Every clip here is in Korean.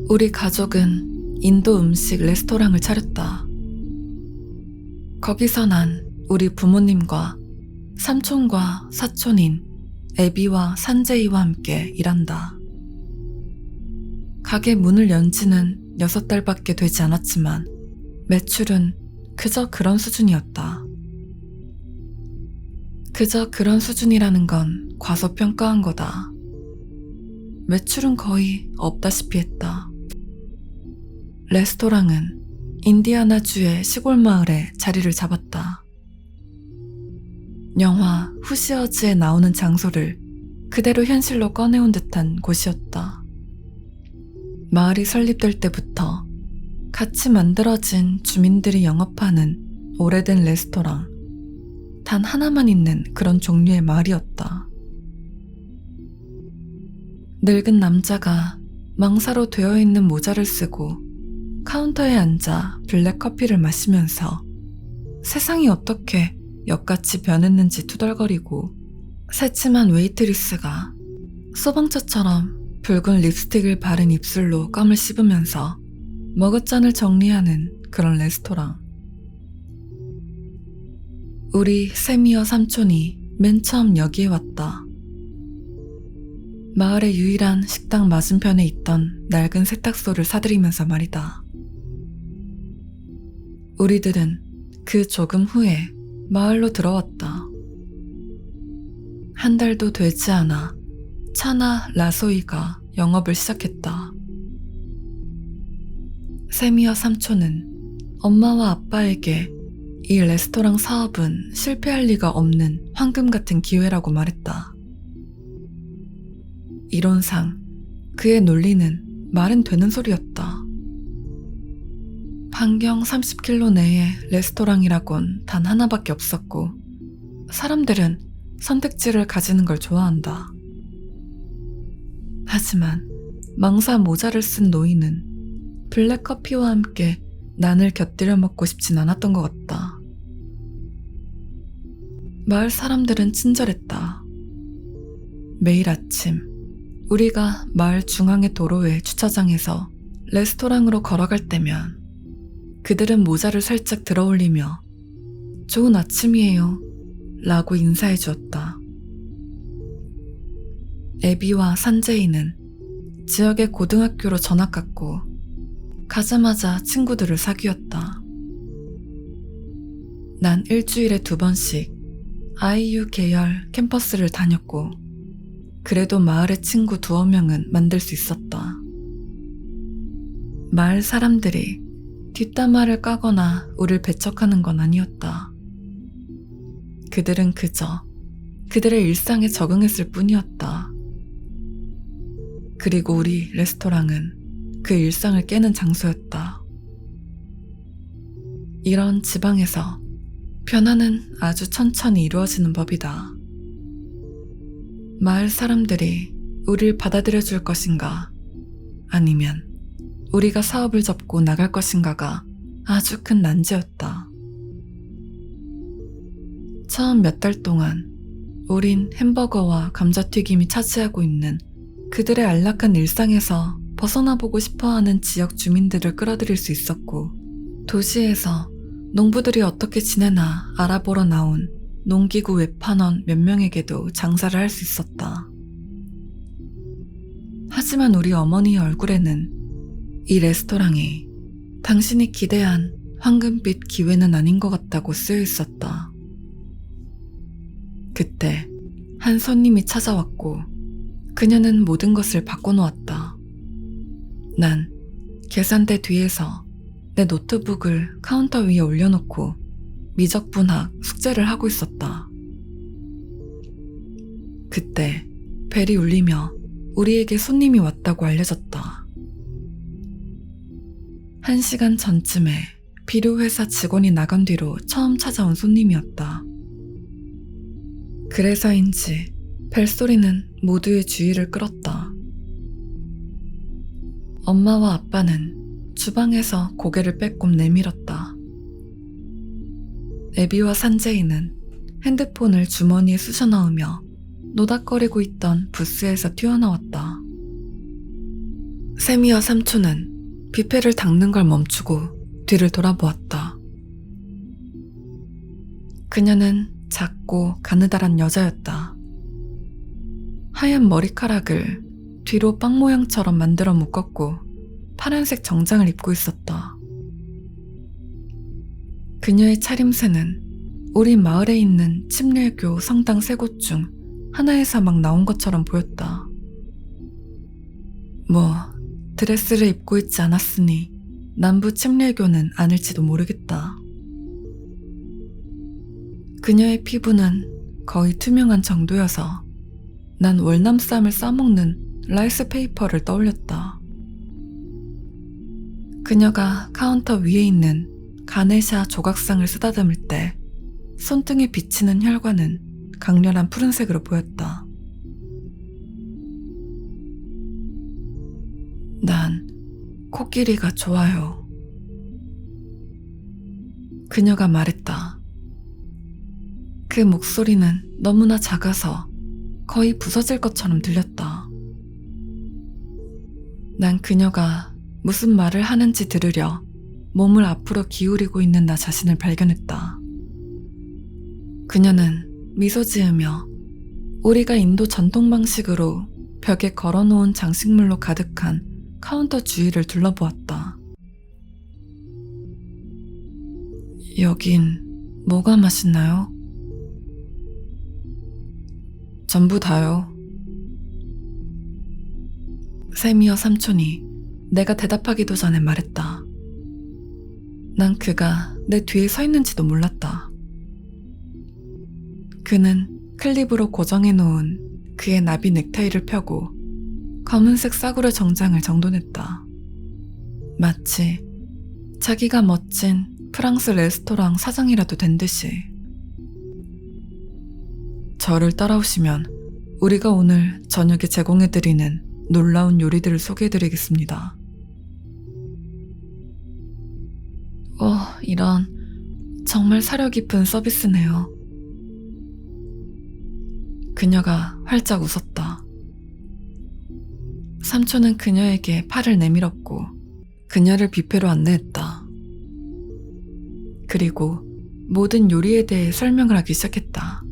우리 가족은 인도 음식 레스토랑을 차렸다. 거기서 난 우리 부모님과 삼촌과 사촌인 애비와 산제이와 함께 일한다. 가게 문을 연 지는 6달밖에 되지 않았지만 매출은 그저 그런 수준이었다. 그저 그런 수준이라는 건 과소평가한 거다. 매출은 거의 없다시피 했다. 레스토랑은 인디아나주의 시골 마을에 자리를 잡았다. 영화 후시어즈에 나오는 장소를 그대로 현실로 꺼내온 듯한 곳이었다. 마을이 설립될 때부터 같이 만들어진 주민들이 영업하는 오래된 레스토랑, 단 하나만 있는 그런 종류의 마을이었다. 늙은 남자가 망사로 되어 있는 모자를 쓰고 카운터에 앉아 블랙 커피를 마시면서 세상이 어떻게 역같이 변했는지 투덜거리고, 새침한 웨이트리스가 소방차처럼 붉은 립스틱을 바른 입술로 껌을 씹으면서 머그잔을 정리하는 그런 레스토랑. 우리 세미와 삼촌이 맨 처음 여기에 왔다. 마을의 유일한 식당 맞은편에 있던 낡은 세탁소를 사들이면서 말이다. 우리들은 그 조금 후에 마을로 들어왔다. 한 달도 되지 않아 차나 라소이가 영업을 시작했다. 세미와 삼촌은 엄마와 아빠에게 이 레스토랑 사업은 실패할 리가 없는 황금 같은 기회라고 말했다. 이론상 그의 논리는 말은 되는 소리였다. 반경 30km 내에 레스토랑이라곤 단 하나밖에 없었고, 사람들은 선택지를 가지는 걸 좋아한다. 하지만 망사 모자를 쓴 노인은 블랙커피와 함께 난을 곁들여 먹고 싶진 않았던 것 같다. 마을 사람들은 친절했다. 매일 아침 우리가 마을 중앙의 도로의 주차장에서 레스토랑으로 걸어갈 때면 그들은 모자를 살짝 들어올리며 좋은 아침이에요 라고 인사해 주었다. 애비와 산제이는 지역의 고등학교로 전학 갔고 가자마자 친구들을 사귀었다. 난 일주일에 2번씩 IU 계열 캠퍼스를 다녔고, 그래도 마을의 친구 2-3명은 만들 수 있었다. 마을 사람들이 뒷담화를 까거나 우릴 배척하는 건 아니었다. 그들은 그저 그들의 일상에 적응했을 뿐이었다. 그리고 우리 레스토랑은 그 일상을 깨는 장소였다. 이런 지방에서 변화는 아주 천천히 이루어지는 법이다. 마을 사람들이 우릴 받아들여 줄 것인가, 아니면 우리가 사업을 접고 나갈 것인가가 아주 큰 난제였다. 처음 몇 달 동안 우린 햄버거와 감자튀김이 차지하고 있는 그들의 안락한 일상에서 벗어나보고 싶어하는 지역 주민들을 끌어들일 수 있었고, 도시에서 농부들이 어떻게 지내나 알아보러 나온 농기구 외판원 몇 명에게도 장사를 할 수 있었다. 하지만 우리 어머니의 얼굴에는 이 레스토랑이 당신이 기대한 황금빛 기회는 아닌 것 같다고 쓰여 있었다. 그때 한 손님이 찾아왔고 그녀는 모든 것을 바꿔놓았다. 난 계산대 뒤에서 내 노트북을 카운터 위에 올려놓고 미적분학 숙제를 하고 있었다. 그때 벨이 울리며 우리에게 손님이 왔다고 알려졌다. 1시간 전쯤에 비료회사 직원이 나간 뒤로 처음 찾아온 손님이었다. 그래서인지 벨소리는 모두의 주의를 끌었다. 엄마와 아빠는 주방에서 고개를 빼꼼 내밀었다. 애비와 산제이는 핸드폰을 주머니에 쑤셔 넣으며 노닥거리고 있던 부스에서 튀어나왔다. 세미와 삼촌은 뷔페를 닦는 걸 멈추고 뒤를 돌아보았다. 그녀는 작고 가느다란 여자였다. 하얀 머리카락을 뒤로 빵 모양처럼 만들어 묶었고 파란색 정장을 입고 있었다. 그녀의 차림새는 우리 마을에 있는 침례교 성당 3곳 중 하나에서 막 나온 것처럼 보였다. 드레스를 입고 있지 않았으니 남부 침례교는 아닐지도 모르겠다. 그녀의 피부는 거의 투명한 정도여서 난 월남쌈을 싸먹는 라이스 페이퍼를 떠올렸다. 그녀가 카운터 위에 있는 가네샤 조각상을 쓰다듬을 때 손등에 비치는 혈관은 강렬한 푸른색으로 보였다. 난 코끼리가 좋아요. 그녀가 말했다. 그 목소리는 너무나 작아서 거의 부서질 것처럼 들렸다. 난 그녀가 무슨 말을 하는지 들으려 몸을 앞으로 기울이고 있는 나 자신을 발견했다. 그녀는 미소 지으며 우리가 인도 전통 방식으로 벽에 걸어놓은 장식물로 가득한 카운터 주위를 둘러보았다. 여긴 뭐가 맛있나요? 전부 다요. 세미와 삼촌이 내가 대답하기도 전에 말했다. 난 그가 내 뒤에 서 있는지도 몰랐다. 그는 클립으로 고정해놓은 그의 나비 넥타이를 펴고 검은색 싸구려 정장을 정돈했다. 마치 자기가 멋진 프랑스 레스토랑 사장이라도 된 듯이. 저를 따라오시면 우리가 오늘 저녁에 제공해드리는 놀라운 요리들을 소개해드리겠습니다. 이런 정말 사려 깊은 서비스네요. 그녀가 활짝 웃었다. 삼촌은 그녀에게 팔을 내밀었고 그녀를 뷔페로 안내했다. 그리고 모든 요리에 대해 설명을 하기 시작했다.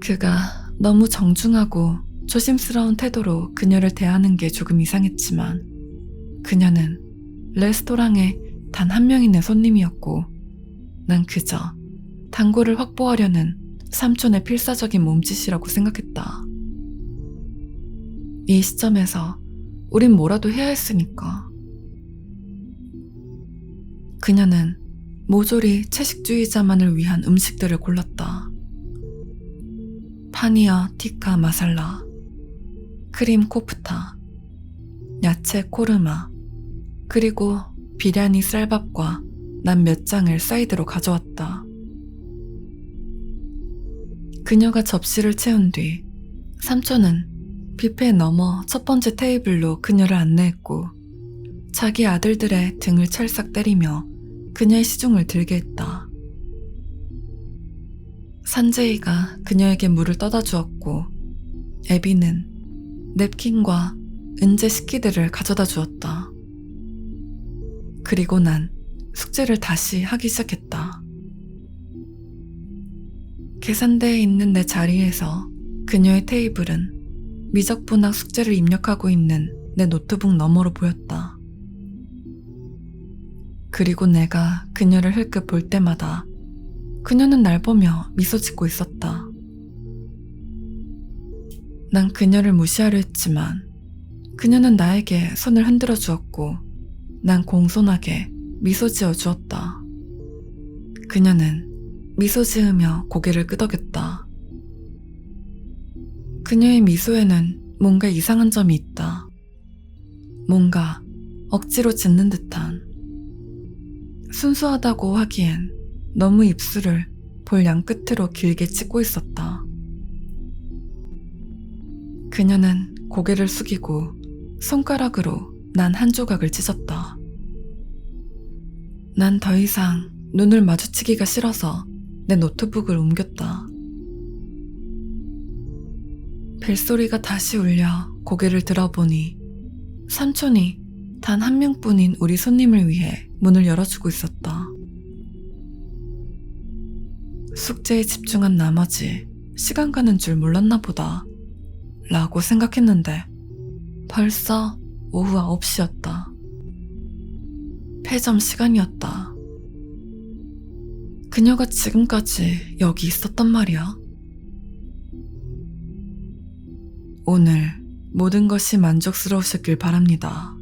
그가 너무 정중하고 조심스러운 태도로 그녀를 대하는 게 조금 이상했지만 그녀는 레스토랑에 단 한 명의 손님이었고 난 그저 단골을 확보하려는 삼촌의 필사적인 몸짓이라고 생각했다. 이 시점에서 우린 뭐라도 해야 했으니까. 그녀는 모조리 채식주의자만을 위한 음식들을 골랐다. 파니어 티카 마살라, 크림 코프타, 야채 코르마, 그리고 비리아니 쌀밥과 난 몇 장을 사이드로 가져왔다. 그녀가 접시를 채운 뒤 삼촌은 뷔페 너머 첫 번째 테이블로 그녀를 안내했고 자기 아들들의 등을 찰싹 때리며 그녀의 시중을 들게 했다. 산제이가 그녀에게 물을 떠다 주었고 애비는 냅킨과 은제 식기들을 가져다 주었다. 그리고 난 숙제를 다시 하기 시작했다. 계산대에 있는 내 자리에서 그녀의 테이블은 미적분학 숙제를 입력하고 있는 내 노트북 너머로 보였다. 그리고 내가 그녀를 흘끗 볼 때마다 그녀는 날 보며 미소 짓고 있었다. 난 그녀를 무시하려 했지만 그녀는 나에게 손을 흔들어 주었고 난 공손하게 미소 지어 주었다. 그녀는 미소 지으며 고개를 끄덕였다. 그녀의 미소에는 뭔가 이상한 점이 있다. 뭔가 억지로 짓는 듯한. 순수하다고 하기엔 너무 입술을 볼 양끝으로 길게 찢고 있었다. 그녀는 고개를 숙이고 손가락으로 난 한 조각을 찢었다. 난 더 이상 눈을 마주치기가 싫어서 내 노트북을 옮겼다. 벨소리가 다시 울려 고개를 들어보니 삼촌이 단 한 명뿐인 우리 손님을 위해 문을 열어주고 있었다. 숙제에 집중한 나머지 시간 가는 줄 몰랐나 보다 라고 생각했는데 벌써 오후 9시였다. 폐점 시간이었다. 그녀가 지금까지 여기 있었단 말이야. 오늘 모든 것이 만족스러우셨길 바랍니다.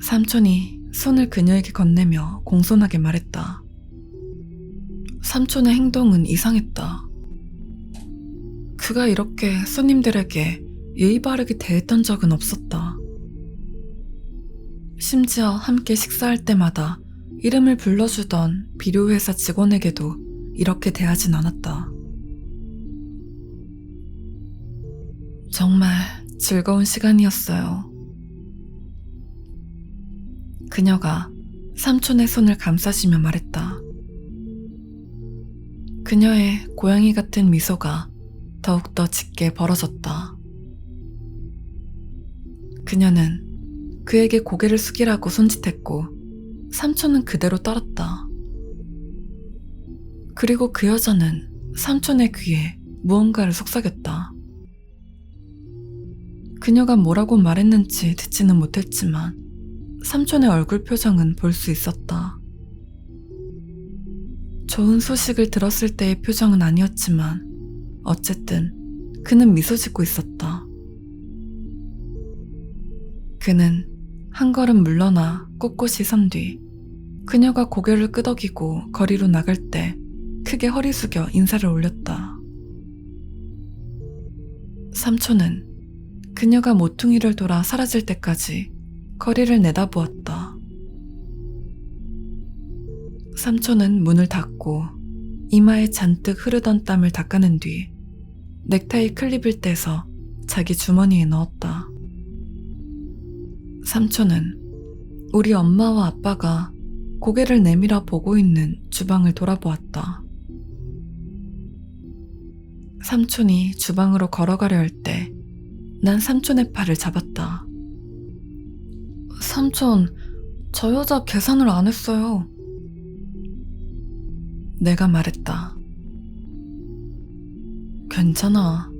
삼촌이 손을 그녀에게 건네며 공손하게 말했다. 삼촌의 행동은 이상했다. 그가 이렇게 손님들에게 예의 바르게 대했던 적은 없었다. 심지어 함께 식사할 때마다 이름을 불러주던 비료회사 직원에게도 이렇게 대하진 않았다. 정말 즐거운 시간이었어요. 그녀가 삼촌의 손을 감싸시며 말했다. 그녀의 고양이 같은 미소가 더욱더 짙게 벌어졌다. 그녀는 그에게 고개를 숙이라고 손짓했고 삼촌은 그대로 떨었다. 그리고 그 여자는 삼촌의 귀에 무언가를 속삭였다. 그녀가 뭐라고 말했는지 듣지는 못했지만 삼촌의 얼굴 표정은 볼 수 있었다. 좋은 소식을 들었을 때의 표정은 아니었지만 어쨌든 그는 미소 짓고 있었다. 그는 한 걸음 물러나 꼿꼿이 선 뒤 그녀가 고개를 끄덕이고 거리로 나갈 때 크게 허리 숙여 인사를 올렸다. 삼촌은 그녀가 모퉁이를 돌아 사라질 때까지 거리를 내다보았다. 삼촌은 문을 닫고 이마에 잔뜩 흐르던 땀을 닦아낸 뒤 넥타이 클립을 떼서 자기 주머니에 넣었다. 삼촌은 우리 엄마와 아빠가 고개를 내밀어 보고 있는 주방을 돌아보았다. 삼촌이 주방으로 걸어가려 할 때 난 삼촌의 팔을 잡았다. 삼촌, 저 여자 계산을 안 했어요. 내가 말했다. 괜찮아.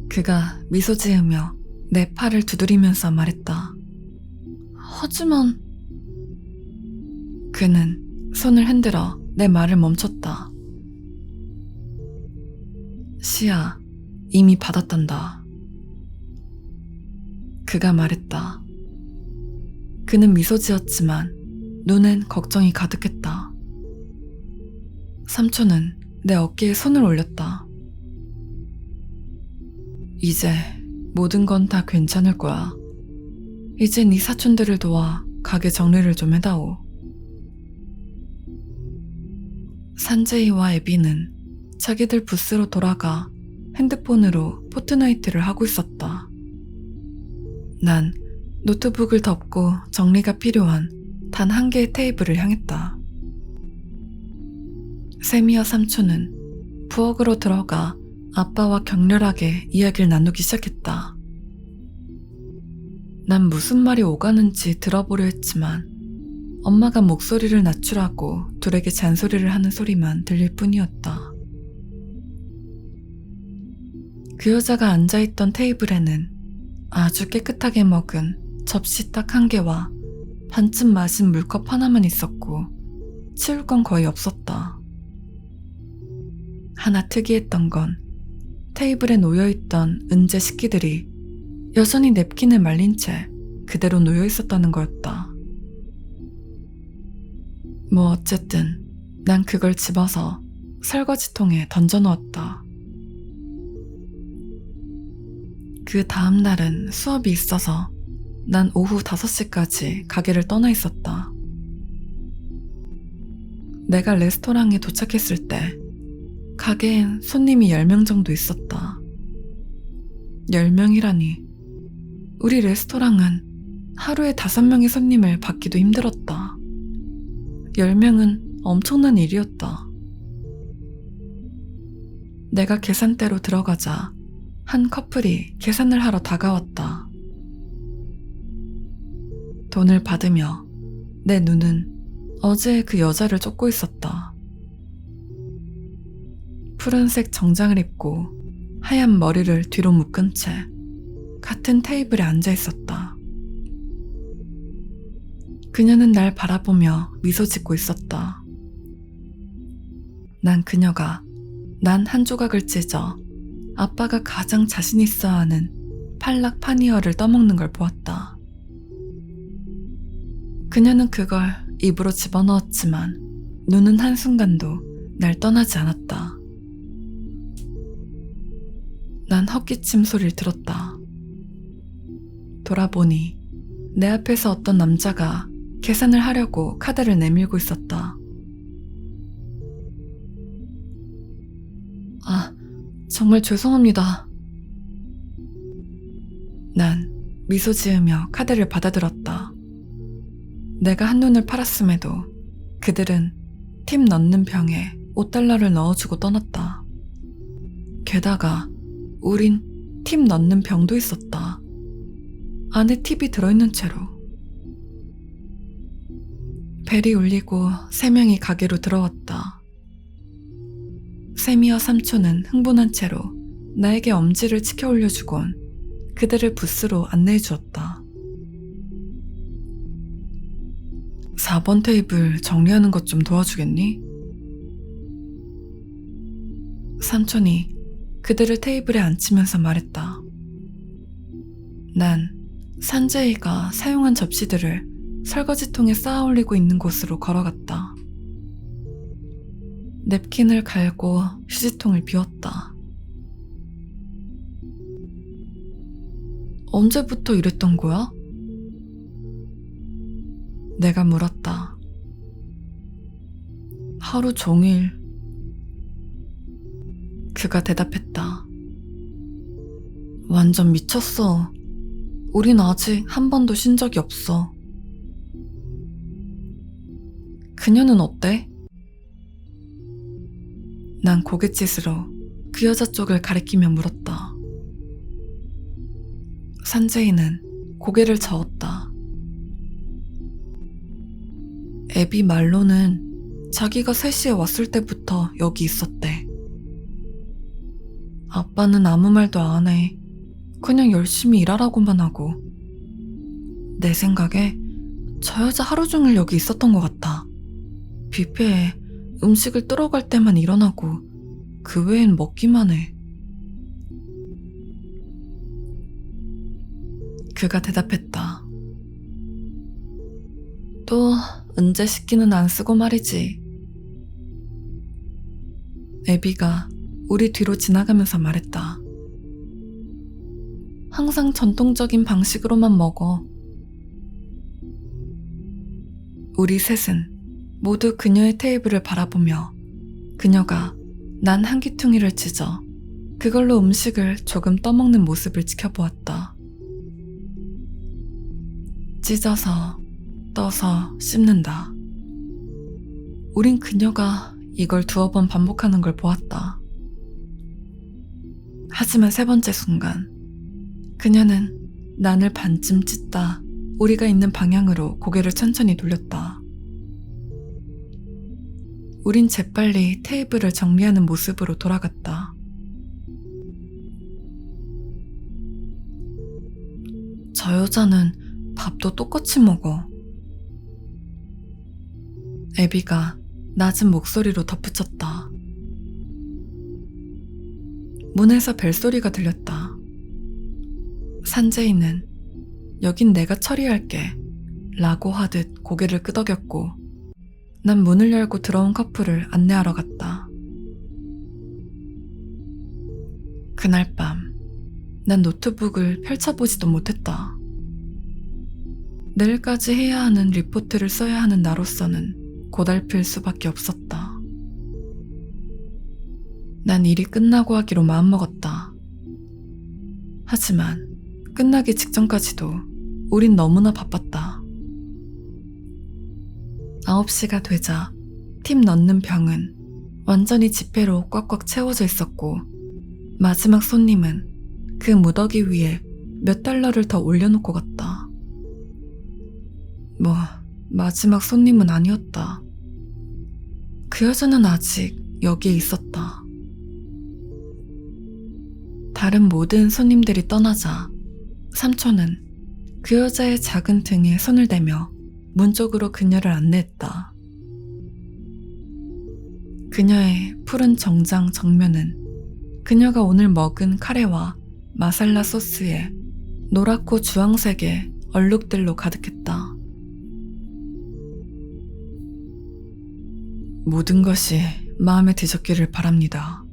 그가 미소 지으며 내 팔을 두드리면서 말했다. 하지만... 그는 손을 흔들어 내 말을 멈췄다. 시아, 이미 받았단다. 그가 말했다. 그는 미소 지었지만 눈엔 걱정이 가득했다. 삼촌은 내 어깨에 손을 올렸다. 이제 모든 건 다 괜찮을 거야. 이제 네 사촌들을 도와 가게 정리를 좀 해다오. 산제이와 에비는 자기들 부스로 돌아가 핸드폰으로 포트나이트를 하고 있었다. 난 노트북을 덮고 정리가 필요한 단 한 개의 테이블을 향했다. 세미와 삼촌은 부엌으로 들어가 아빠와 격렬하게 이야기를 나누기 시작했다. 난 무슨 말이 오가는지 들어보려 했지만 엄마가 목소리를 낮추라고 둘에게 잔소리를 하는 소리만 들릴 뿐이었다. 그 여자가 앉아있던 테이블에는 아주 깨끗하게 먹은 접시 딱 한 개와 반쯤 마신 물컵 하나만 있었고 치울 건 거의 없었다. 하나 특이했던 건 테이블에 놓여있던 은재 식기들이 여전히 냅킨에 말린 채 그대로 놓여있었다는 거였다. 뭐 어쨌든 난 그걸 집어서 설거지통에 던져넣었다. 그 다음 날은 수업이 있어서 난 오후 5시까지 가게를 떠나 있었다. 내가 레스토랑에 도착했을 때 가게엔 손님이 10명 정도 있었다. 10명이라니 우리 레스토랑은 하루에 5명의 손님을 받기도 힘들었다. 10명은 엄청난 일이었다. 내가 계산대로 들어가자 한 커플이 계산을 하러 다가왔다. 돈을 받으며 내 눈은 어제 그 여자를 쫓고 있었다. 푸른색 정장을 입고 하얀 머리를 뒤로 묶은 채 같은 테이블에 앉아 있었다. 그녀는 날 바라보며 미소 짓고 있었다. 난 그녀가 난 한 조각을 찢어 아빠가 가장 자신 있어 하는 팔락 파니어를 떠먹는 걸 보았다. 그녀는 그걸 입으로 집어넣었지만 눈은 한순간도 날 떠나지 않았다. 난 헛기침 소리를 들었다. 돌아보니 내 앞에서 어떤 남자가 계산을 하려고 카드를 내밀고 있었다. 아, 정말 죄송합니다. 난 미소 지으며 카드를 받아들었다. 내가 한눈을 팔았음에도 그들은 팁 넣는 병에 $5를 넣어주고 떠났다. 게다가 우린 팁 넣는 병도 있었다. 안에 팁이 들어있는 채로. 벨이 울리고 3명이 가게로 들어왔다. 세미와 삼촌은 흥분한 채로 나에게 엄지를 치켜 올려주곤 그들을 부스로 안내해 주었다. 4번 테이블 정리하는 것 좀 도와주겠니? 삼촌이 그들을 테이블에 앉히면서 말했다. 난 산제이가 사용한 접시들을 설거지통에 쌓아 올리고 있는 곳으로 걸어갔다. 냅킨을 갈고 휴지통을 비웠다. 언제부터 이랬던 거야? 내가 물었다. 하루 종일. 그가 대답했다. 완전 미쳤어. 우린 아직 한 번도 쉰 적이 없어. 그녀는 어때? 난 고갯짓으로 그 여자 쪽을 가리키며 물었다. 산제이는 고개를 저었다. 애비 말로는 자기가 3시에 왔을 때부터 여기 있었대. 아빠는 아무 말도 안 해. 그냥 열심히 일하라고만 하고. 내 생각에 저 여자 하루 종일 여기 있었던 것 같아. 뷔페에 음식을 뜨러갈 때만 일어나고 그 외엔 먹기만 해. 그가 대답했다. 또 은재 식기는 안 쓰고 말이지. 애비가 우리 뒤로 지나가면서 말했다. 항상 전통적인 방식으로만 먹어. 우리 셋은 모두 그녀의 테이블을 바라보며 그녀가 난 한 귀퉁이를 찢어 그걸로 음식을 조금 떠먹는 모습을 지켜보았다. 찢어서 떠서 씹는다. 우린 그녀가 이걸 2번 반복하는 걸 보았다. 하지만 3번째 순간 그녀는 난을 반쯤 찢다 우리가 있는 방향으로 고개를 천천히 돌렸다. 우린 재빨리 테이블을 정리하는 모습으로 돌아갔다. 저 여자는 밥도 똑같이 먹어. 애비가 낮은 목소리로 덧붙였다. 문에서 벨소리가 들렸다. 산제이는 여긴 내가 처리할게 라고 하듯 고개를 끄덕였고 난 문을 열고 들어온 커플을 안내하러 갔다. 그날 밤 난 노트북을 펼쳐보지도 못했다. 내일까지 해야 하는 리포트를 써야 하는 나로서는 고달플 수밖에 없었다. 난 일이 끝나고 하기로 마음먹었다. 하지만 끝나기 직전까지도 우린 너무나 바빴다. 9시가 되자 팁 넣는 병은 완전히 지폐로 꽉꽉 채워져 있었고 마지막 손님은 그 무더기 위에 몇 달러를 더 올려놓고 갔다. 뭐 마지막 손님은 아니었다. 그 여자는 아직 여기에 있었다. 다른 모든 손님들이 떠나자 삼촌은 그 여자의 작은 등에 손을 대며 문 쪽으로 그녀를 안내했다. 그녀의 푸른 정장 정면은 그녀가 오늘 먹은 카레와 마살라 소스에 노랗고 주황색의 얼룩들로 가득했다. 모든 것이 마음에 드셨기를 바랍니다.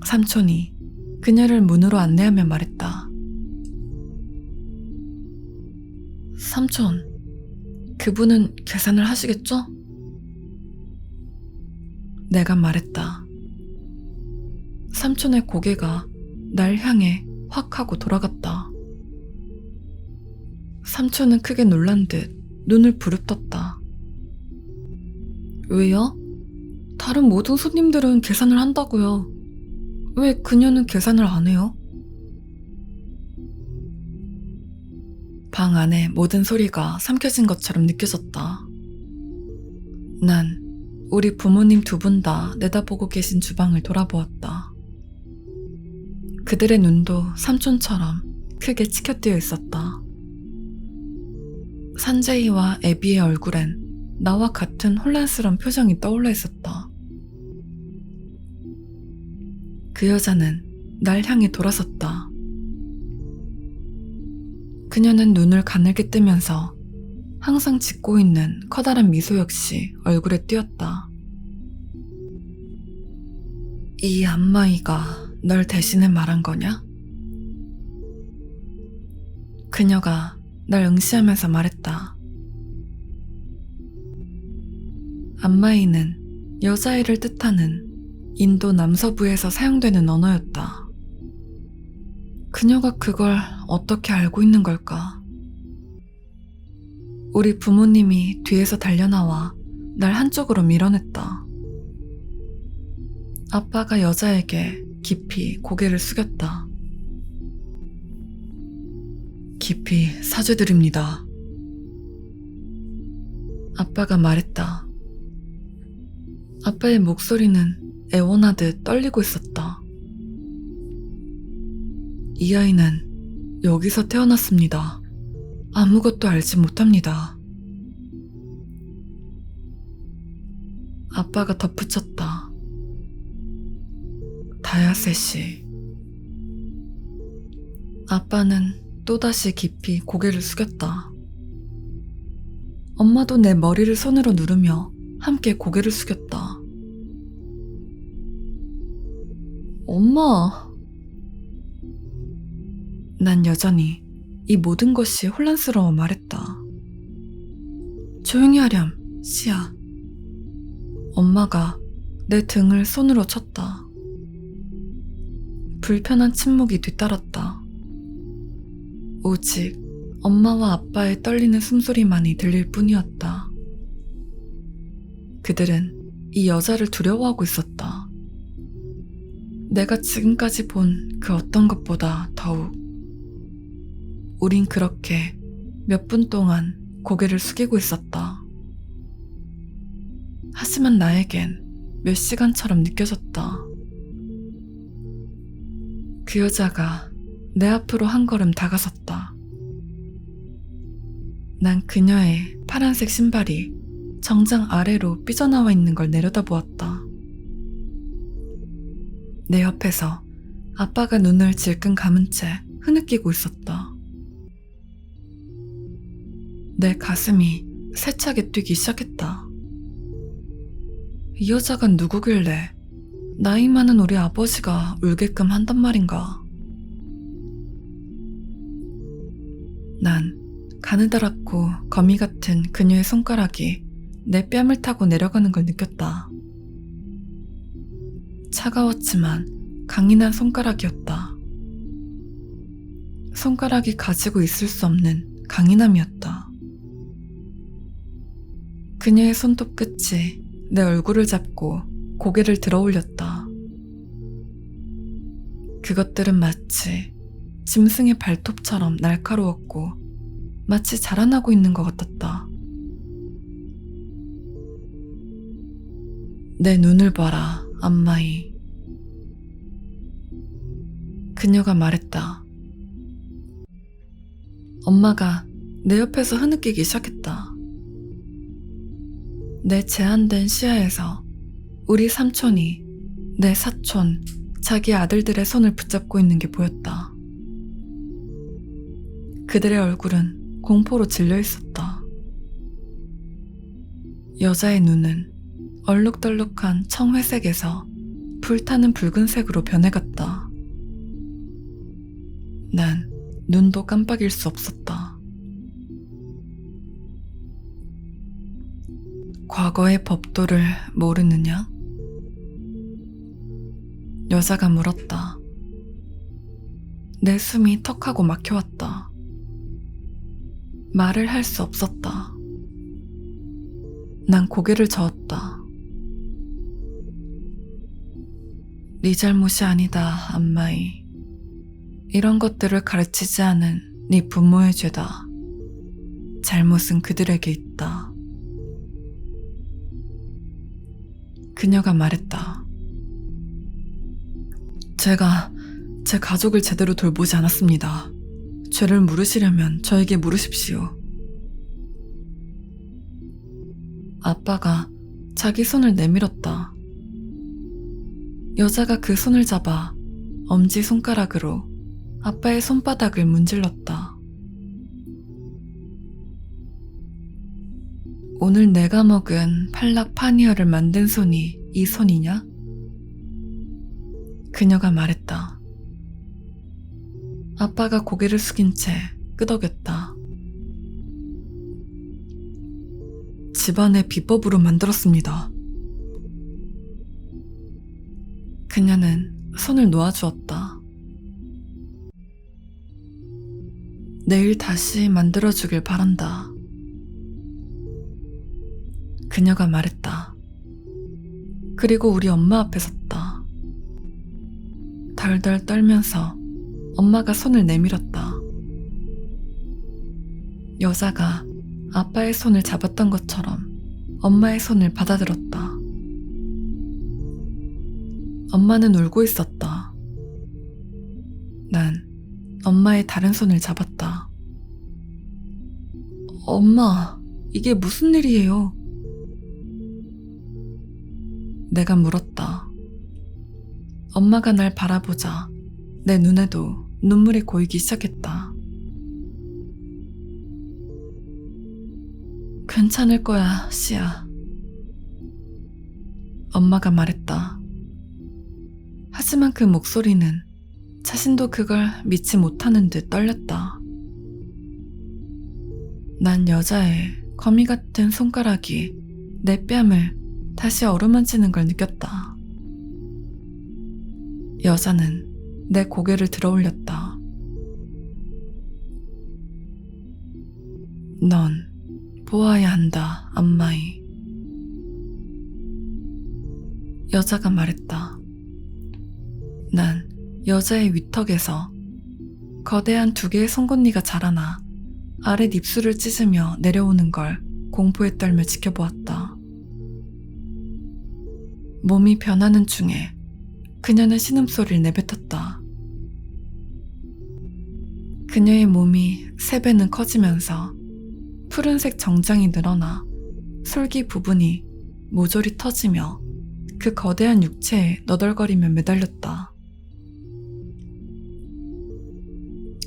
삼촌이 그녀를 문으로 안내하며 말했다. 삼촌, 그분은 계산을 하시겠죠? 내가 말했다. 삼촌의 고개가 날 향해 확 하고 돌아갔다. 삼촌은 크게 놀란 듯 눈을 부릅떴다. 왜요? 다른 모든 손님들은 계산을 한다고요. 왜 그녀는 계산을 안 해요? 방 안에 모든 소리가 삼켜진 것처럼 느껴졌다. 난 우리 부모님 두 분 다 내다보고 계신 주방을 돌아보았다. 그들의 눈도 삼촌처럼 크게 치켜뜨여 있었다. 산제이와 애비의 얼굴엔 나와 같은 혼란스러운 표정이 떠올라 있었다. 그 여자는 날 향해 돌아섰다. 그녀는 눈을 가늘게 뜨면서 항상 짓고 있는 커다란 미소 역시 얼굴에 띄었다. 이 안마이가 널 대신해 말한 거냐? 그녀가 날 응시하면서 말했다. 안마이는 여자애를 뜻하는 인도 남서부에서 사용되는 언어였다. 그녀가 그걸 어떻게 알고 있는 걸까? 우리 부모님이 뒤에서 달려나와 날 한쪽으로 밀어냈다. 아빠가 여자에게 깊이 고개를 숙였다. 깊이 사죄드립니다. 아빠가 말했다. 아빠의 목소리는 애원하듯 떨리고 있었다. 이 아이는 여기서 태어났습니다. 아무것도 알지 못합니다. 아빠가 덧붙였다. 다야세 씨. 아빠는 또다시 깊이 고개를 숙였다. 엄마도 내 머리를 손으로 누르며 함께 고개를 숙였다. 엄마. 난 여전히 이 모든 것이 혼란스러워 말했다. 조용히 하렴, 씨야. 엄마가 내 등을 손으로 쳤다. 불편한 침묵이 뒤따랐다. 오직 엄마와 아빠의 떨리는 숨소리만이 들릴 뿐이었다. 그들은 이 여자를 두려워하고 있었다. 내가 지금까지 본 그 어떤 것보다 더욱. 우린 그렇게 몇 분 동안 고개를 숙이고 있었다. 하지만 나에겐 몇 시간처럼 느껴졌다. 그 여자가 내 앞으로 한 걸음 다가섰다. 난 그녀의 파란색 신발이 정장 아래로 삐져나와 있는 걸 내려다보았다. 내 옆에서 아빠가 눈을 질끈 감은 채 흐느끼고 있었다. 내 가슴이 세차게 뛰기 시작했다. 이 여자가 누구길래 나이 많은 우리 아버지가 울게끔 한단 말인가. 난 가느다랗고 거미 같은 그녀의 손가락이 내 뺨을 타고 내려가는 걸 느꼈다. 차가웠지만 강인한 손가락이었다. 손가락이 가지고 있을 수 없는 강인함이었다. 그녀의 손톱 끝이 내 얼굴을 잡고 고개를 들어 올렸다. 그것들은 마치 짐승의 발톱처럼 날카로웠고 마치 자라나고 있는 것 같았다. 내 눈을 봐라, 안마이. 그녀가 말했다. 엄마가 내 옆에서 흐느끼기 시작했다. 내 제한된 시야에서 우리 삼촌이 내 사촌, 자기 아들들의 손을 붙잡고 있는 게 보였다. 그들의 얼굴은 공포로 질려 있었다. 여자의 눈은 얼룩덜룩한 청회색에서 불타는 붉은색으로 변해갔다. 난 눈도 깜빡일 수 없었다. 과거의 법도를 모르느냐? 여자가 물었다. 내 숨이 턱하고 막혀왔다. 말을 할 수 없었다. 난 고개를 저었다. 네 잘못이 아니다, 안마이. 이런 것들을 가르치지 않은 네 부모의 죄다. 잘못은 그들에게 있다. 그녀가 말했다. 제가 제 가족을 제대로 돌보지 않았습니다. 죄를 물으시려면 저에게 물으십시오. 아빠가 자기 손을 내밀었다. 여자가 그 손을 잡아 엄지손가락으로 아빠의 손바닥을 문질렀다. 오늘 내가 먹은 팔락 파니어를 만든 손이 이 손이냐? 그녀가 말했다. 아빠가 고개를 숙인 채 끄덕였다. 집안의 비법으로 만들었습니다. 그녀는 손을 놓아주었다. 내일 다시 만들어주길 바란다. 그녀가 말했다. 그리고 우리 엄마 앞에 섰다. 덜덜 떨면서 엄마가 손을 내밀었다. 여자가 아빠의 손을 잡았던 것처럼 엄마의 손을 받아들었다. 엄마는 울고 있었다. 난 엄마의 다른 손을 잡았다. 엄마, 이게 무슨 일이에요? 내가 물었다. 엄마가 날 바라보자 내 눈에도 눈물이 고이기 시작했다. 괜찮을 거야, 씨야. 엄마가 말했다. 하지만 그 목소리는 자신도 그걸 믿지 못하는 듯 떨렸다. 난 여자의 거미 같은 손가락이 내 뺨을 다시 어루만지는 걸 느꼈다. 여자는 내 고개를 들어 올렸다. 넌 보아야 한다, 안마이. 여자가 말했다. 난 여자의 위턱에서 거대한 두 개의 송곳니가 자라나 아랫 입술을 찢으며 내려오는 걸 공포에 떨며 지켜보았다. 몸이 변하는 중에 그녀는 신음소리를 내뱉었다. 그녀의 몸이 3배는 커지면서 푸른색 정장이 늘어나 솔기 부분이 모조리 터지며 그 거대한 육체에 너덜거리며 매달렸다.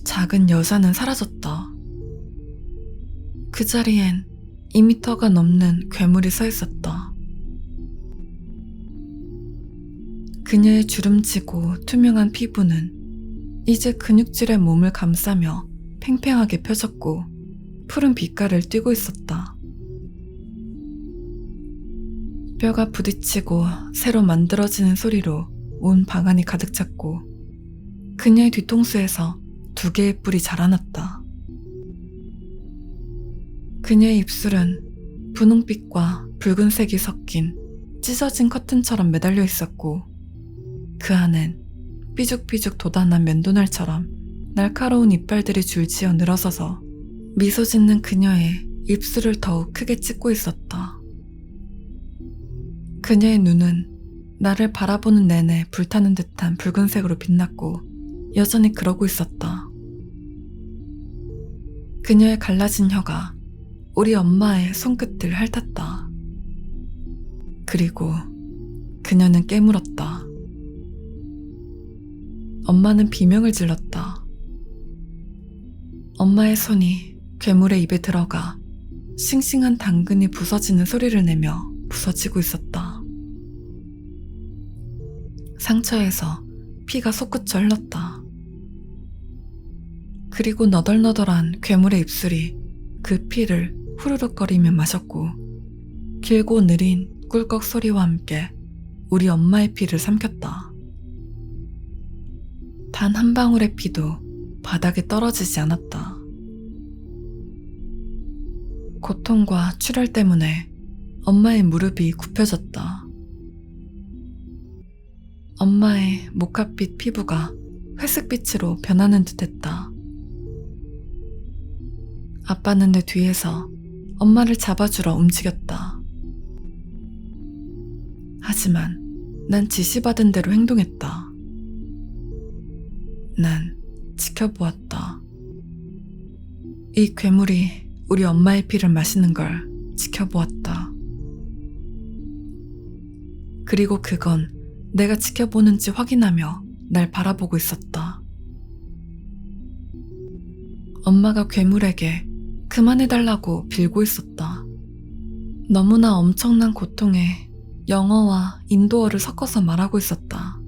작은 여자는 사라졌다. 그 자리엔 2미터가 넘는 괴물이 서 있었다. 그녀의 주름지고 투명한 피부는 이제 근육질의 몸을 감싸며 팽팽하게 펴졌고 푸른 빛깔을 띠고 있었다. 뼈가 부딪히고 새로 만들어지는 소리로 온 방안이 가득 찼고 그녀의 뒤통수에서 2개의 뿔이 자라났다. 그녀의 입술은 분홍빛과 붉은색이 섞인 찢어진 커튼처럼 매달려 있었고 그 안엔 삐죽삐죽 돋아난 면도날처럼 날카로운 이빨들이 줄지어 늘어서서 미소 짓는 그녀의 입술을 더욱 크게 찢고 있었다. 그녀의 눈은 나를 바라보는 내내 불타는 듯한 붉은색으로 빛났고 여전히 그러고 있었다. 그녀의 갈라진 혀가 우리 엄마의 손끝을 핥았다. 그리고 그녀는 깨물었다. 엄마는 비명을 질렀다. 엄마의 손이 괴물의 입에 들어가 싱싱한 당근이 부서지는 소리를 내며 부서지고 있었다. 상처에서 피가 솟구쳐 흘렀다. 그리고 너덜너덜한 괴물의 입술이 그 피를 후루룩거리며 마셨고 길고 느린 꿀꺽 소리와 함께 우리 엄마의 피를 삼켰다. 단 한 방울의 피도 바닥에 떨어지지 않았다. 고통과 출혈 때문에 엄마의 무릎이 굽혀졌다. 엄마의 모카빛 피부가 회색빛으로 변하는 듯했다. 아빠는 내 뒤에서 엄마를 잡아주러 움직였다. 하지만 난 지시받은 대로 행동했다. 난 지켜보았다. 이 괴물이 우리 엄마의 피를 마시는 걸 지켜보았다. 그리고 그건 내가 지켜보는지 확인하며 날 바라보고 있었다. 엄마가 괴물에게 그만해달라고 빌고 있었다. 너무나 엄청난 고통에 영어와 인도어를 섞어서 말하고 있었다.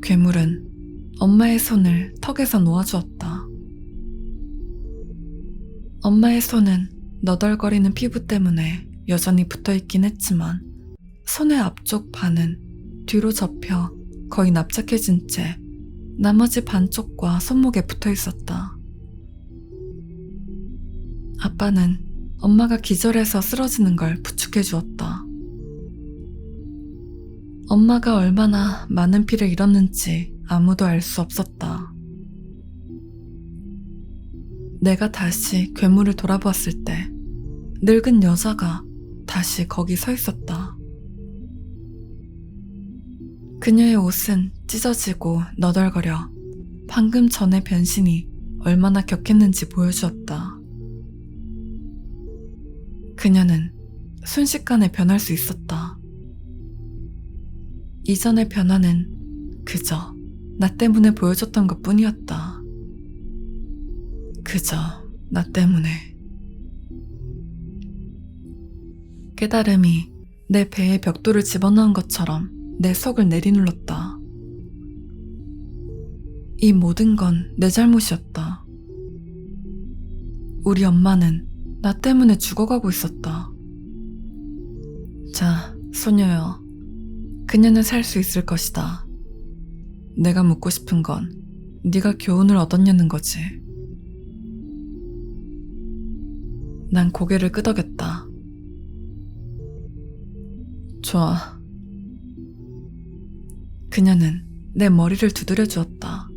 괴물은 엄마의 손을 턱에서 놓아주었다. 엄마의 손은 너덜거리는 피부 때문에 여전히 붙어있긴 했지만 손의 앞쪽 반은 뒤로 접혀 거의 납작해진 채 나머지 반쪽과 손목에 붙어있었다. 아빠는 엄마가 기절해서 쓰러지는 걸 부축해 주었다. 엄마가 얼마나 많은 피를 잃었는지 아무도 알 수 없었다. 내가 다시 괴물을 돌아보았을 때 늙은 여자가 다시 거기 서 있었다. 그녀의 옷은 찢어지고 너덜거려 방금 전의 변신이 얼마나 격했는지 보여주었다. 그녀는 순식간에 변할 수 있었다. 이전의 변화는 그저 나 때문에 보여줬던 것 뿐이었다. 그저 나 때문에. 깨달음이 내 배에 벽돌을 집어넣은 것처럼 내 속을 내리눌렀다. 이 모든 건 내 잘못이었다. 우리 엄마는 나 때문에 죽어가고 있었다. 자, 소녀여. 그녀는 살 수 있을 것이다. 내가 묻고 싶은 건 네가 교훈을 얻었냐는 거지. 난 고개를 끄덕였다. 좋아. 그녀는 내 머리를 두드려 주었다.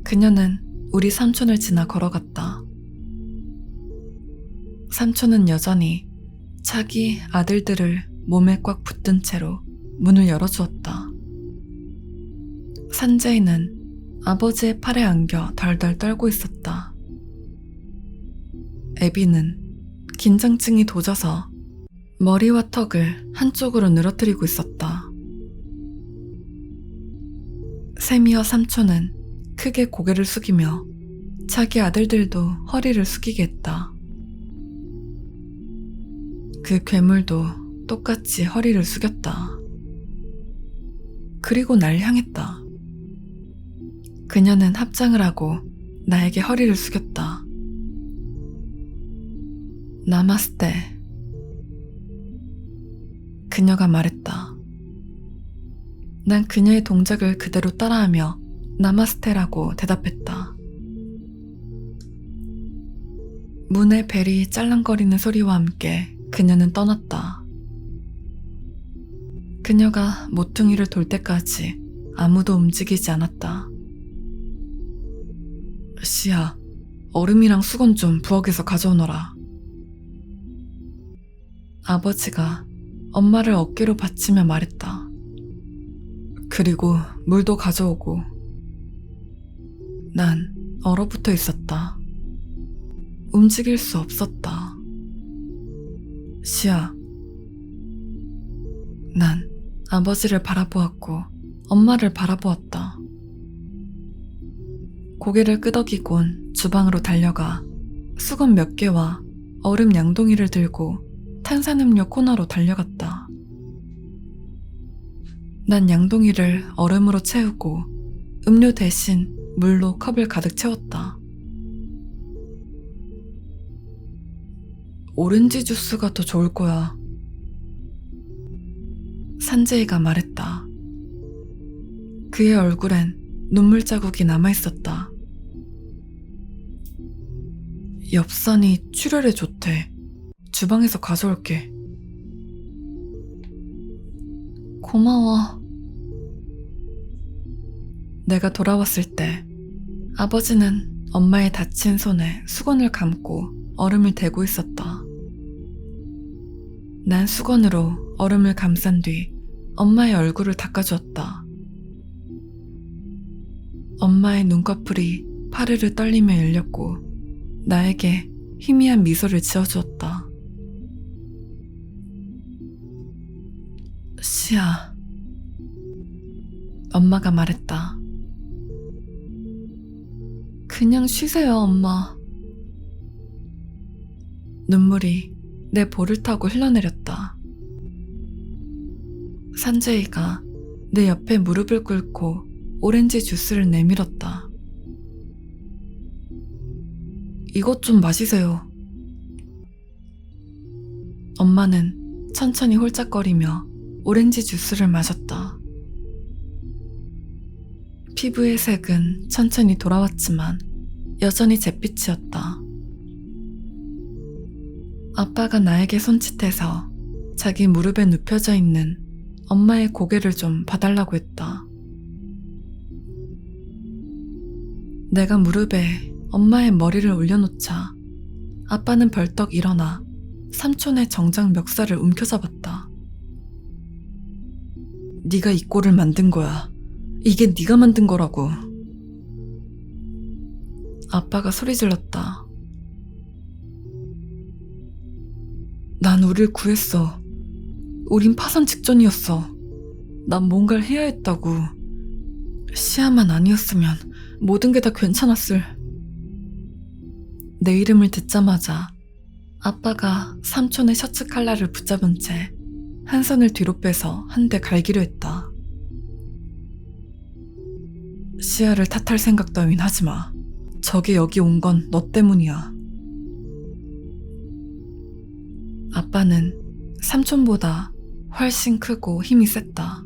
그녀는 우리 삼촌을 지나 걸어갔다. 삼촌은 여전히 자기 아들들을 몸에 꽉 붙든 채로 문을 열어주었다. 산제이는 아버지의 팔에 안겨 덜덜 떨고 있었다. 애비는 긴장증이 도져서 머리와 턱을 한쪽으로 늘어뜨리고 있었다. 세미와 삼촌은 크게 고개를 숙이며 자기 아들들도 허리를 숙이게 했다. 그 괴물도 똑같이 허리를 숙였다. 그리고 날 향했다. 그녀는 합장을 하고 나에게 허리를 숙였다. 나마스테. 그녀가 말했다. 난 그녀의 동작을 그대로 따라하며 나마스테라고 대답했다. 문의 벨이 짤랑거리는 소리와 함께 그녀는 떠났다. 그녀가 모퉁이를 돌 때까지 아무도 움직이지 않았다. 시아, 얼음이랑 수건 좀 부엌에서 가져오너라. 아버지가 엄마를 어깨로 받치며 말했다. 그리고 물도 가져오고. 난 얼어붙어 있었다. 움직일 수 없었다. 시아. 난 아버지를 바라보았고 엄마를 바라보았다. 고개를 끄덕이곤 주방으로 달려가 수건 몇 개와 얼음 양동이를 들고 탄산음료 코너로 달려갔다. 난 양동이를 얼음으로 채우고 음료 대신 물로 컵을 가득 채웠다. 오렌지 주스가 더 좋을 거야. 산재이가 말했다. 그의 얼굴엔 눈물 자국이 남아있었다. 엽산이 출혈에 좋대. 주방에서 가져올게. 고마워. 내가 돌아왔을 때 아버지는 엄마의 다친 손에 수건을 감고 얼음을 대고 있었다. 난 수건으로 얼음을 감싼 뒤 엄마의 얼굴을 닦아주었다. 엄마의 눈꺼풀이 파르르 떨리며 열렸고 나에게 희미한 미소를 지어주었다. 시아, 엄마가 말했다. 그냥 쉬세요, 엄마. 눈물이 내 볼을 타고 흘러내렸다. 산재이가 내 옆에 무릎을 꿇고 오렌지 주스를 내밀었다. 이것 좀 마시세요. 엄마는 천천히 홀짝거리며 오렌지 주스를 마셨다. 피부의 색은 천천히 돌아왔지만 여전히 잿빛이었다. 아빠가 나에게 손짓해서 자기 무릎에 눕혀져 있는 엄마의 고개를 좀 봐달라고 했다. 내가 무릎에 엄마의 머리를 올려놓자 아빠는 벌떡 일어나 삼촌의 정장 멱살을 움켜잡았다. 네가 이 꼴을 만든 거야. 이게 네가 만든 거라고. 아빠가 소리 질렀다. 난 우릴 구했어. 우린 파산 직전이었어. 난 뭔가를 해야 했다고. 시아만 아니었으면 모든 게 다 괜찮았을. 내 이름을 듣자마자 아빠가 삼촌의 셔츠 칼라를 붙잡은 채 한 손을 뒤로 빼서 한 대 갈기려 했다. 시아를 탓할 생각 따윈 하지 마. 저게 여기 온 건 너 때문이야. 아빠는 삼촌보다 훨씬 크고 힘이 셌다.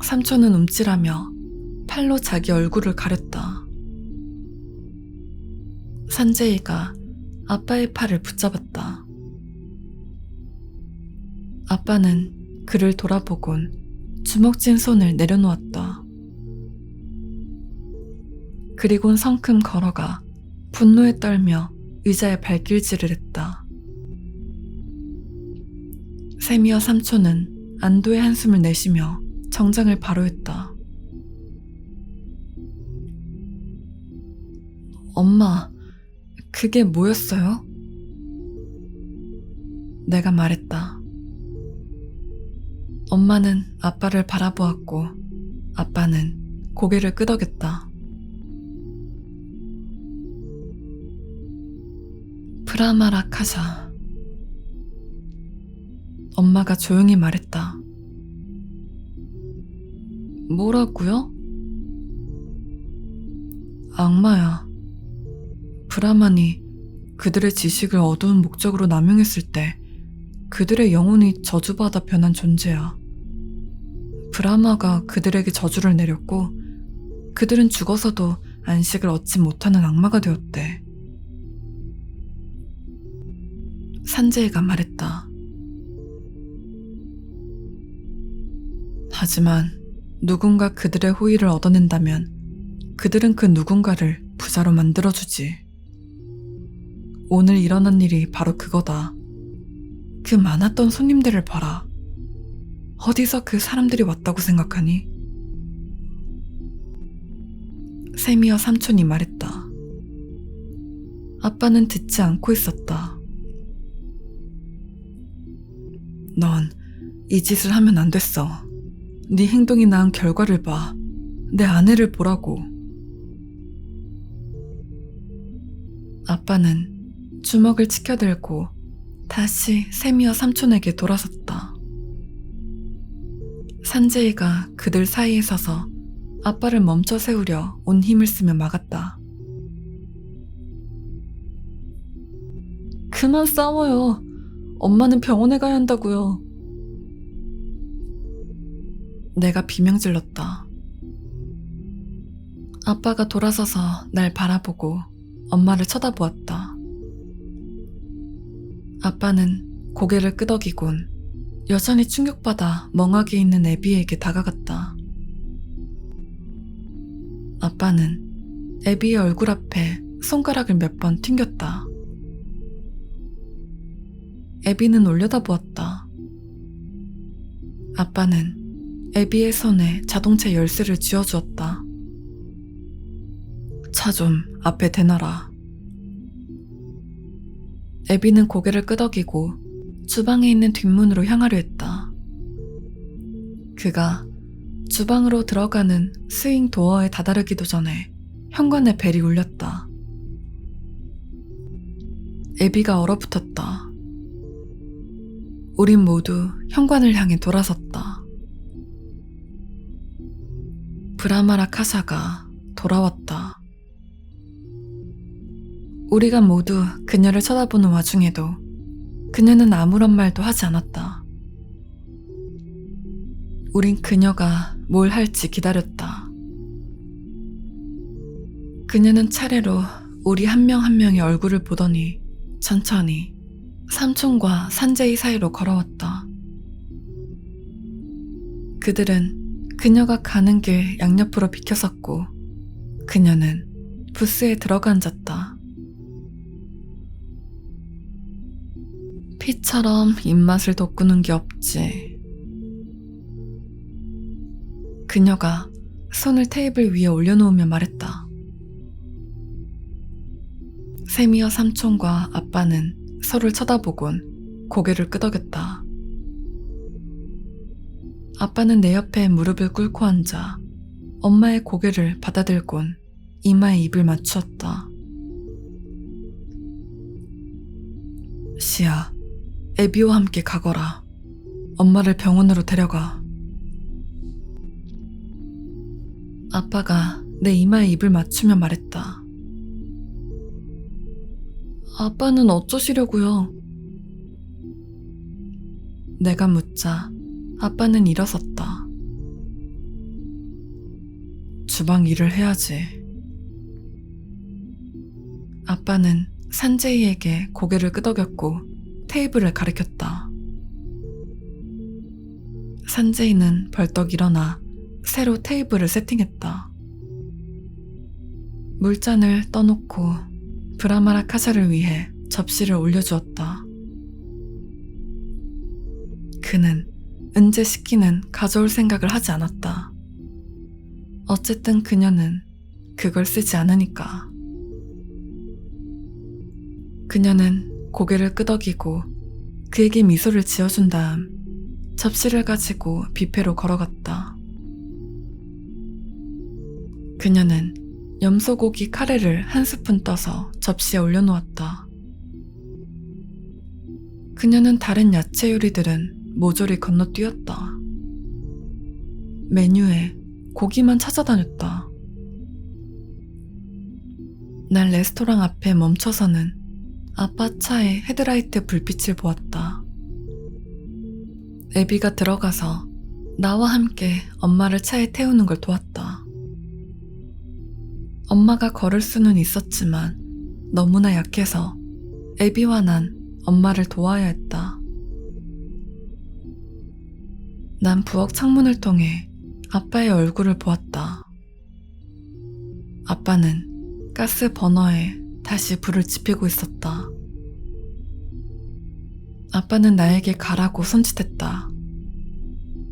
삼촌은 움찔하며 팔로 자기 얼굴을 가렸다. 산재이가 아빠의 팔을 붙잡았다. 아빠는 그를 돌아보곤 주먹진 손을 내려놓았다. 그리곤 성큼 걸어가 분노에 떨며 의자에 발길질을 했다. 세미와 삼촌은 안도의 한숨을 내쉬며 정장을 바로했다. 엄마, 그게 뭐였어요? 내가 말했다. 엄마는 아빠를 바라보았고 아빠는 고개를 끄덕였다. 프라마라 카샤. 엄마가 조용히 말했다. 뭐라고요? 악마야. 브라만이 그들의 지식을 어두운 목적으로 남용했을 때 그들의 영혼이 저주받아 변한 존재야. 브라마가 그들에게 저주를 내렸고 그들은 죽어서도 안식을 얻지 못하는 악마가 되었대. 산재이가 말했다. 하지만 누군가 그들의 호의를 얻어낸다면 그들은 그 누군가를 부자로 만들어주지. 오늘 일어난 일이 바로 그거다. 그 많았던 손님들을 봐라. 어디서 그 사람들이 왔다고 생각하니? 세미어 삼촌이 말했다. 아빠는 듣지 않고 있었다. 넌 이 짓을 하면 안 됐어. 네 행동이 낳은 결과를 봐. 내 아내를 보라고. 아빠는 주먹을 치켜들고 다시 세미어 삼촌에게 돌아섰다. 산제이가 그들 사이에 서서 아빠를 멈춰 세우려 온 힘을 쓰며 막았다. 그만 싸워요. 엄마는 병원에 가야 한다고요. 내가 비명질렀다. 아빠가 돌아서서 날 바라보고 엄마를 쳐다보았다. 아빠는 고개를 끄덕이곤 여전히 충격받아 멍하게 있는 애비에게 다가갔다. 아빠는 애비의 얼굴 앞에 손가락을 몇 번 튕겼다. 애비는 올려다보았다. 아빠는 애비의 손에 자동차 열쇠를 쥐어주었다. 차 좀 앞에 대놔라. 애비는 고개를 끄덕이고 주방에 있는 뒷문으로 향하려 했다. 그가 주방으로 들어가는 스윙 도어에 다다르기도 전에 현관의 벨이 울렸다. 애비가 얼어붙었다. 우린 모두 현관을 향해 돌아섰다. 브라마라 카사가 돌아왔다. 우리가 모두 그녀를 쳐다보는 와중에도 그녀는 아무런 말도 하지 않았다. 우린 그녀가 뭘 할지 기다렸다. 그녀는 차례로 우리 한 명 한 명의 얼굴을 보더니 천천히 삼촌과 산제이 사이로 걸어왔다. 그들은 그녀가 가는 길 양옆으로 비켜섰고 그녀는 부스에 들어가 앉았다. 피처럼 입맛을 돋구는 게 없지. 그녀가 손을 테이블 위에 올려놓으며 말했다. 세미어 삼촌과 아빠는 서로를 쳐다보곤 고개를 끄덕였다. 아빠는 내 옆에 무릎을 꿇고 앉아 엄마의 고개를 받아들곤 이마에 입을 맞추었다. 시아, 애비와 함께 가거라. 엄마를 병원으로 데려가. 아빠가 내 이마에 입을 맞추며 말했다. 아빠는 어쩌시려고요? 내가 묻자 아빠는 일어섰다. 주방 일을 해야지. 아빠는 산제이에게 고개를 끄덕였고 테이블을 가리켰다. 산제이는 벌떡 일어나 새로 테이블을 세팅했다. 물잔을 떠놓고 브라마라 카샤를 위해 접시를 올려주었다. 그는 은재 시키는 가져올 생각을 하지 않았다. 어쨌든 그녀는 그걸 쓰지 않으니까. 그녀는 고개를 끄덕이고 그에게 미소를 지어준 다음 접시를 가지고 뷔페로 걸어갔다. 그녀는 염소고기 카레를 한 스푼 떠서 접시에 올려놓았다. 그녀는 다른 야채 요리들은 모조리 건너뛰었다. 메뉴에 고기만 찾아다녔다. 난 레스토랑 앞에 멈춰서는 아빠 차의 헤드라이트 불빛을 보았다. 애비가 들어가서 나와 함께 엄마를 차에 태우는 걸 도왔다. 엄마가 걸을 수는 있었지만 너무나 약해서 애비와 난 엄마를 도와야 했다. 난 부엌 창문을 통해 아빠의 얼굴을 보았다. 아빠는 가스 버너에 다시 불을 지피고 있었다. 아빠는 나에게 가라고 손짓했다.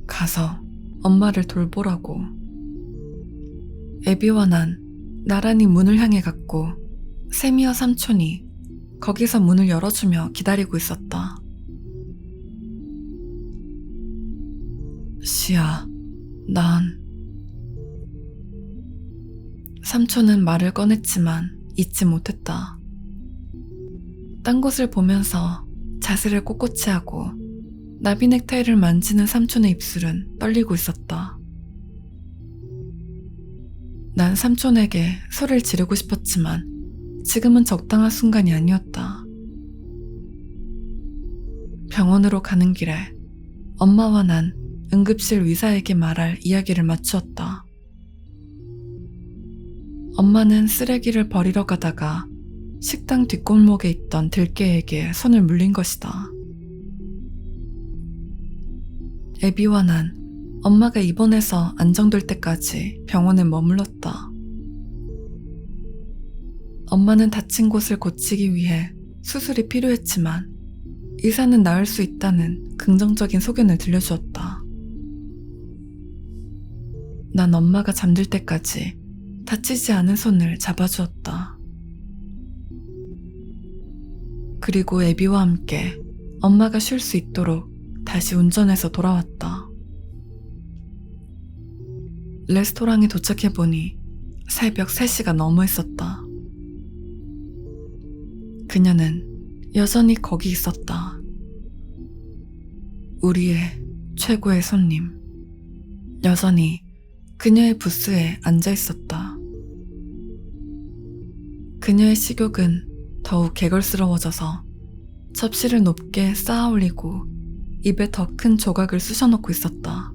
가서 엄마를 돌보라고. 애비와 난 나란히 문을 향해 갔고 세미와 삼촌이 거기서 문을 열어주며 기다리고 있었다. 시아, 난... 삼촌은 말을 꺼냈지만 잊지 못했다. 딴 곳을 보면서 자세를 꼿꼿이 하고 나비 넥타이를 만지는 삼촌의 입술은 떨리고 있었다. 난 삼촌에게 소리를 지르고 싶었지만 지금은 적당한 순간이 아니었다. 병원으로 가는 길에 엄마와 난 응급실 의사에게 말할 이야기를 맞추었다. 엄마는 쓰레기를 버리러 가다가 식당 뒷골목에 있던 들개에게 손을 물린 것이다. 애비와 난 엄마가 입원해서 안정될 때까지 병원에 머물렀다. 엄마는 다친 곳을 고치기 위해 수술이 필요했지만 의사는 나을 수 있다는 긍정적인 소견을 들려주었다. 난 엄마가 잠들 때까지 다치지 않은 손을 잡아주었다. 그리고 애비와 함께 엄마가 쉴 수 있도록 다시 운전해서 돌아왔다. 레스토랑에 도착해보니 새벽 3시가 넘어 있었다. 그녀는 여전히 거기 있었다. 우리의 최고의 손님. 여전히 그녀의 부스에 앉아 있었다. 그녀의 식욕은 더욱 개걸스러워져서 접시를 높게 쌓아 올리고 입에 더 큰 조각을 쑤셔넣고 있었다.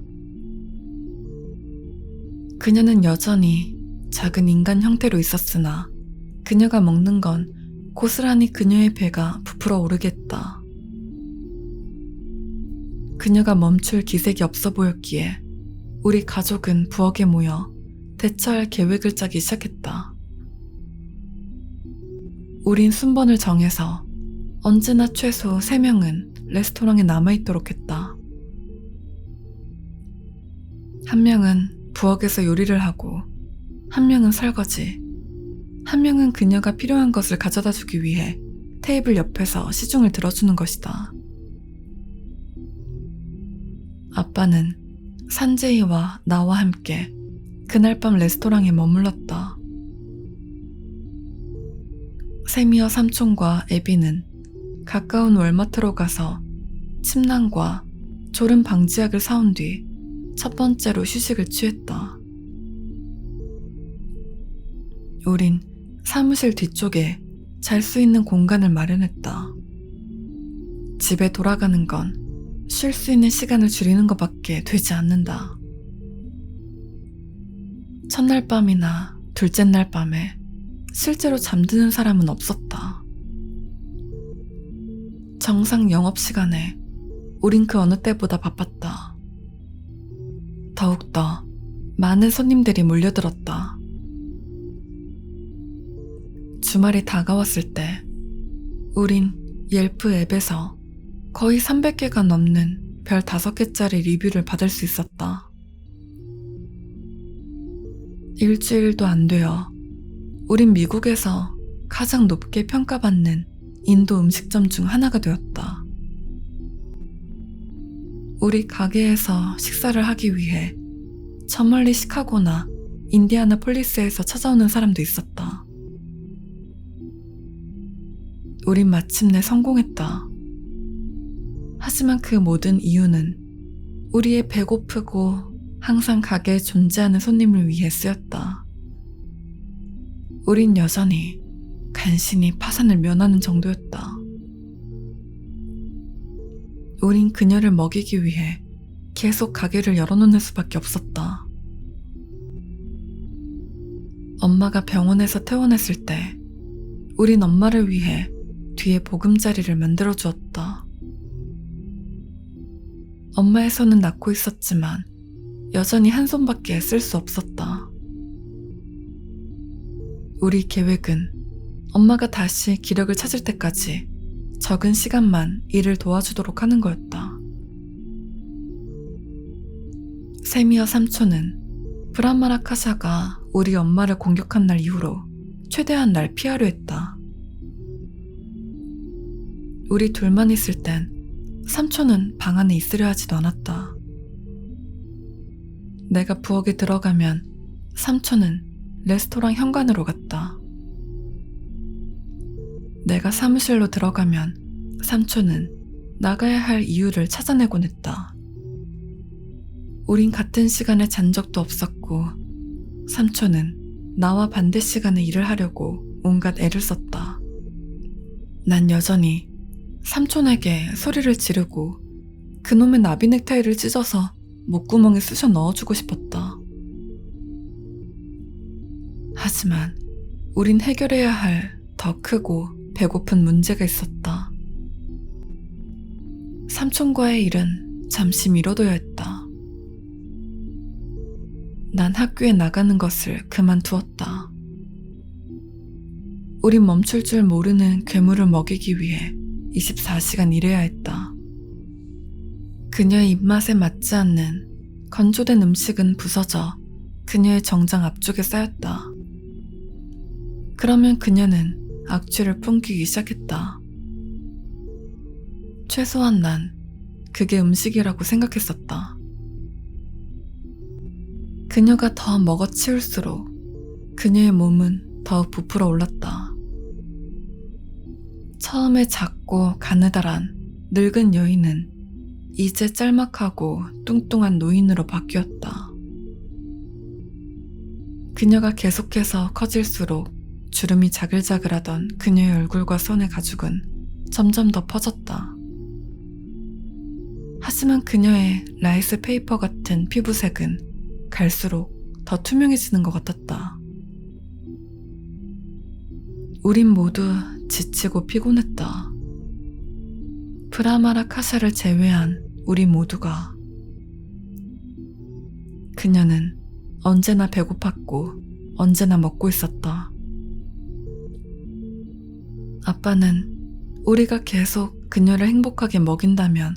그녀는 여전히 작은 인간 형태로 있었으나 그녀가 먹는 건 고스란히 그녀의 배가 부풀어 오르겠다. 그녀가 멈출 기색이 없어 보였기에 우리 가족은 부엌에 모여 대처할 계획을 짜기 시작했다. 우린 순번을 정해서 언제나 최소 3명은 레스토랑에 남아있도록 했다. 한 명은 부엌에서 요리를 하고, 한 명은 설거지, 한 명은 그녀가 필요한 것을 가져다 주기 위해 테이블 옆에서 시중을 들어주는 것이다. 아빠는 산제이와 나와 함께 그날 밤 레스토랑에 머물렀다. 세미와 삼촌과 애비는 가까운 월마트로 가서 침낭과 졸음 방지약을 사온 뒤 첫 번째로 휴식을 취했다. 우린 사무실 뒤쪽에 잘 수 있는 공간을 마련했다. 집에 돌아가는 건 쉴 수 있는 시간을 줄이는 것밖에 되지 않는다. 첫날 밤이나 둘째 날 밤에 실제로 잠드는 사람은 없었다. 정상 영업시간에 우린 그 어느 때보다 바빴다. 더욱더 많은 손님들이 몰려들었다. 주말이 다가왔을 때 우린 옐프 앱에서 거의 300개가 넘는 별 5개짜리 리뷰를 받을 수 있었다. 일주일도 안 되어 우린 미국에서 가장 높게 평가받는 인도 음식점 중 하나가 되었다. 우리 가게에서 식사를 하기 위해 저 멀리 시카고나 인디아나폴리스에서 찾아오는 사람도 있었다. 우린 마침내 성공했다. 하지만 그 모든 이유는 우리의 배고프고 항상 가게에 존재하는 손님을 위해 쓰였다. 우린 여전히 간신히 파산을 면하는 정도였다. 우린 그녀를 먹이기 위해 계속 가게를 열어놓는 수밖에 없었다. 엄마가 병원에서 퇴원했을 때 우린 엄마를 위해 뒤에 보금자리를 만들어 주었다. 엄마의 손은 낳고 있었지만 여전히 한 손밖에 쓸 수 없었다. 우리 계획은 엄마가 다시 기력을 찾을 때까지 적은 시간만 일을 도와주도록 하는 거였다. 세미와 삼촌은 브라마라카샤가 우리 엄마를 공격한 날 이후로 최대한 날 피하려 했다. 우리 둘만 있을 땐 삼촌은 방 안에 있으려 하지도 않았다. 내가 부엌에 들어가면 삼촌은 레스토랑 현관으로 갔다. 내가 사무실로 들어가면 삼촌은 나가야 할 이유를 찾아내곤 했다. 우린 같은 시간에 잔 적도 없었고 삼촌은 나와 반대 시간에 일을 하려고 온갖 애를 썼다. 난 여전히 삼촌에게 소리를 지르고 그놈의 나비 넥타이를 찢어서 목구멍에 쑤셔 넣어주고 싶었다. 하지만 우린 해결해야 할 더 크고 배고픈 문제가 있었다. 삼촌과의 일은 잠시 미뤄둬야 했다. 난 학교에 나가는 것을 그만두었다. 우린 멈출 줄 모르는 괴물을 먹이기 위해 24시간 일해야 했다. 그녀의 입맛에 맞지 않는 건조된 음식은 부서져 그녀의 정장 앞쪽에 쌓였다. 그러면 그녀는 악취를 풍기기 시작했다. 최소한 난 그게 음식이라고 생각했었다. 그녀가 더 먹어치울수록 그녀의 몸은 더욱 부풀어 올랐다. 처음에 작고 가느다란 늙은 여인은 이제 짤막하고 뚱뚱한 노인으로 바뀌었다. 그녀가 계속해서 커질수록 주름이 자글자글하던 그녀의 얼굴과 손의 가죽은 점점 더 퍼졌다. 하지만 그녀의 라이스 페이퍼 같은 피부색은 갈수록 더 투명해지는 것 같았다. 우린 모두 지치고 피곤했다. 브라마라카샤를 제외한 우리 모두가. 그녀는 언제나 배고팠고 언제나 먹고 있었다. 아빠는 우리가 계속 그녀를 행복하게 먹인다면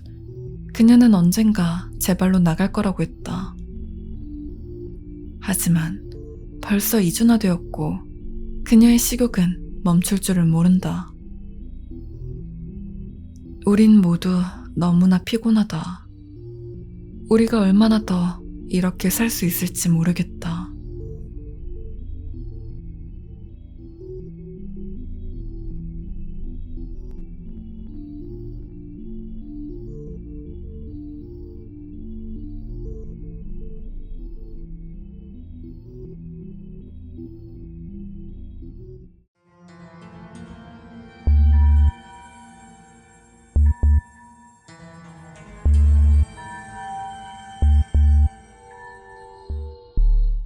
그녀는 언젠가 제 발로 나갈 거라고 했다. 하지만 벌써 이주나 되었고 그녀의 식욕은 멈출 줄을 모른다. 우린 모두 너무나 피곤하다. 우리가 얼마나 더 이렇게 살 수 있을지 모르겠다.